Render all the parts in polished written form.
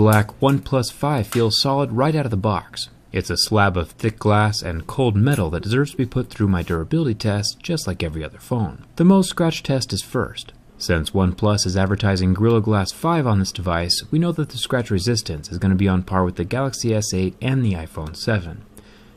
black Oneplus 5 feels solid right out of the box. It's a slab of thick glass and cold metal that deserves to be put through my durability test just like every other phone. The Mohs scratch test is first. Since OnePlus is advertising Gorilla Glass 5 on this device, we know that the scratch resistance is going to be on par with the Galaxy S8 and the iPhone 7.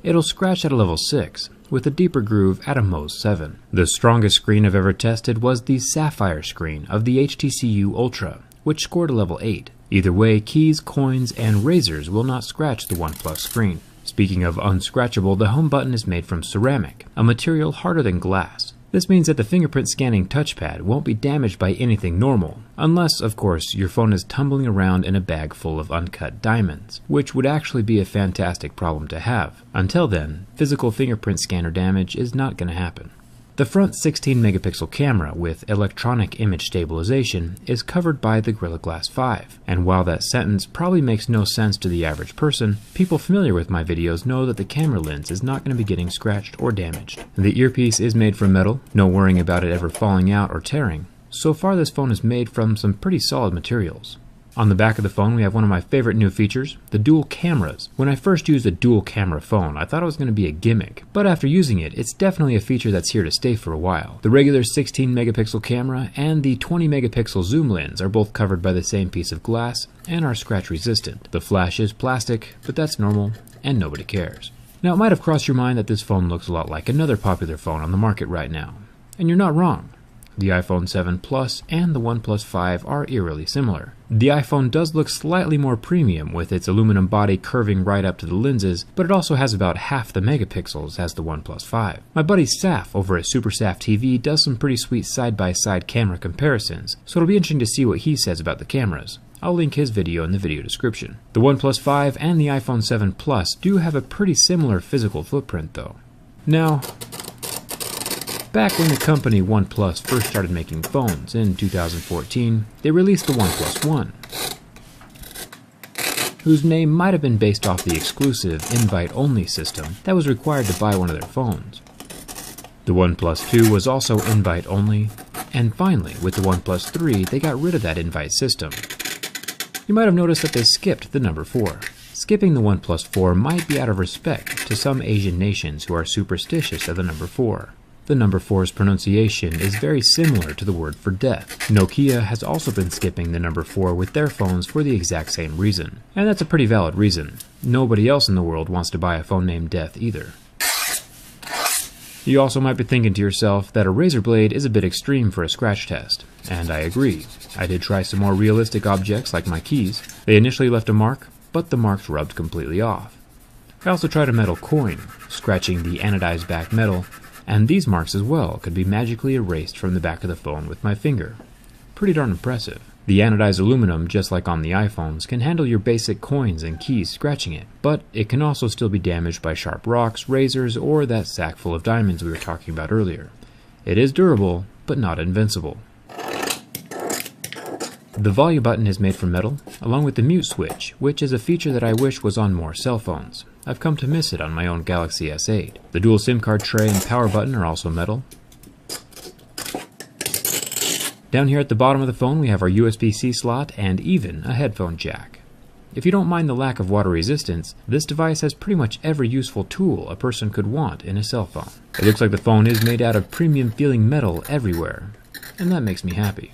It'll scratch at a level 6, with a deeper groove at a Mohs 7. The strongest screen I've ever tested was the Sapphire screen of the HTC Ultra, which scored a level 8. Either way, keys, coins, and razors will not scratch the OnePlus screen. Speaking of unscratchable, the home button is made from ceramic, a material harder than glass. This means that the fingerprint scanning touchpad won't be damaged by anything normal, unless, of course, your phone is tumbling around in a bag full of uncut diamonds, which would actually be a fantastic problem to have. Until then, physical fingerprint scanner damage is not going to happen. The front 16-megapixel camera with electronic image stabilization is covered by the Gorilla Glass 5, and while that sentence probably makes no sense to the average person, people familiar with my videos know that the camera lens is not going to be getting scratched or damaged. The earpiece is made from metal, no worrying about it ever falling out or tearing. So far this phone is made from some pretty solid materials. On the back of the phone we have one of my favorite new features, the dual cameras. When I first used a dual camera phone, I thought it was going to be a gimmick, but after using it, it's definitely a feature that's here to stay for a while. The regular 16-megapixel camera and the 20-megapixel zoom lens are both covered by the same piece of glass and are scratch resistant. The flash is plastic, but that's normal and nobody cares. Now it might have crossed your mind that this phone looks a lot like another popular phone on the market right now, and you're not wrong. The iPhone 7 Plus and the OnePlus 5 are eerily similar. The iPhone does look slightly more premium with its aluminum body curving right up to the lenses, but it also has about half the megapixels as the OnePlus 5. My buddy Saf over at SuperSaf TV does some pretty sweet side-by-side camera comparisons, so it'll be interesting to see what he says about the cameras. I'll link his video in the video description. The OnePlus 5 and the iPhone 7 Plus do have a pretty similar physical footprint though. Now, back when the company OnePlus first started making phones in 2014, they released the OnePlus One, whose name might have been based off the exclusive invite-only system that was required to buy one of their phones. The OnePlus 2 was also invite-only, and finally, with the OnePlus 3, they got rid of that invite system. You might have noticed that they skipped the number 4. Skipping the OnePlus 4 might be out of respect to some Asian nations who are superstitious of the number 4. The number 4's pronunciation is very similar to the word for death. Nokia has also been skipping the number 4 with their phones for the exact same reason. And that's a pretty valid reason. Nobody else in the world wants to buy a phone named Death either. You also might be thinking to yourself that a razor blade is a bit extreme for a scratch test. And I agree. I did try some more realistic objects like my keys. They initially left a mark, but the marks rubbed completely off. I also tried a metal coin, scratching the anodized back metal, and these marks as well could be magically erased from the back of the phone with my finger. Pretty darn impressive. The anodized aluminum, just like on the iPhones, can handle your basic coins and keys scratching it, but it can also still be damaged by sharp rocks, razors, or that sack full of diamonds we were talking about earlier. It is durable, but not invincible. The volume button is made from metal, along with the mute switch, which is a feature that I wish was on more cell phones. I've come to miss it on my own Galaxy S8. The dual SIM card tray and power button are also metal. Down here at the bottom of the phone we have our USB-C slot and even a headphone jack. If you don't mind the lack of water resistance, this device has pretty much every useful tool a person could want in a cell phone. It looks like the phone is made out of premium feeling metal everywhere, and that makes me happy.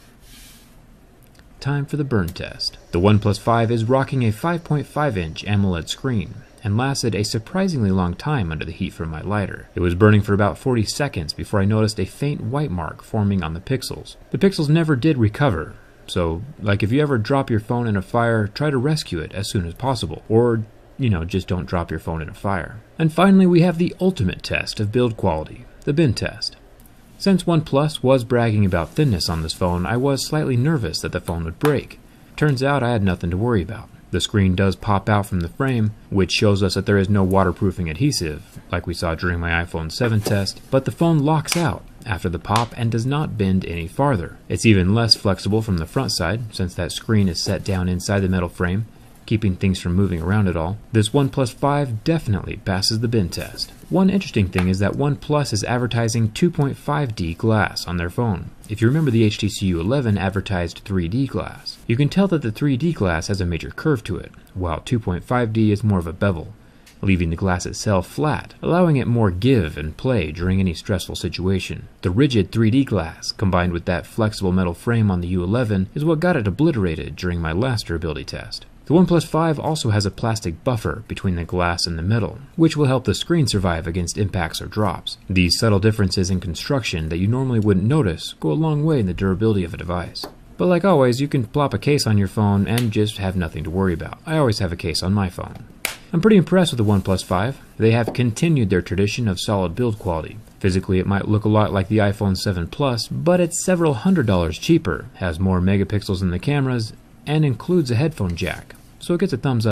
Time for the burn test. The OnePlus 5 is rocking a 5.5-inch AMOLED screen and lasted a surprisingly long time under the heat from my lighter. It was burning for about 40 seconds before I noticed a faint white mark forming on the pixels. The pixels never did recover, so like if you ever drop your phone in a fire, try to rescue it as soon as possible, or just don't drop your phone in a fire. And finally we have the ultimate test of build quality, the bin test. Since OnePlus was bragging about thinness on this phone, I was slightly nervous that the phone would break. Turns out I had nothing to worry about. The screen does pop out from the frame, which shows us that there is no waterproofing adhesive, like we saw during my iPhone 7 test, but the phone locks out after the pop and does not bend any farther. It's even less flexible from the front side, since that screen is set down inside the metal frame, keeping things from moving around at all. This OnePlus 5 definitely passes the bin test. One interesting thing is that OnePlus is advertising 2.5D glass on their phone. If you remember, the HTC U11 advertised 3D glass. You can tell that the 3D glass has a major curve to it, while 2.5D is more of a bevel, leaving the glass itself flat, allowing it more give and play during any stressful situation. The rigid 3D glass, combined with that flexible metal frame on the U11, is what got it obliterated during my last durability test. The OnePlus 5 also has a plastic buffer between the glass and the metal, which will help the screen survive against impacts or drops. These subtle differences in construction that you normally wouldn't notice go a long way in the durability of a device. But like always, you can plop a case on your phone and just have nothing to worry about. I always have a case on my phone. I'm pretty impressed with the OnePlus 5. They have continued their tradition of solid build quality. Physically, it might look a lot like the iPhone 7 Plus, but it's several $100s cheaper, has more megapixels in the cameras, and includes a headphone jack. So it gets a thumbs up.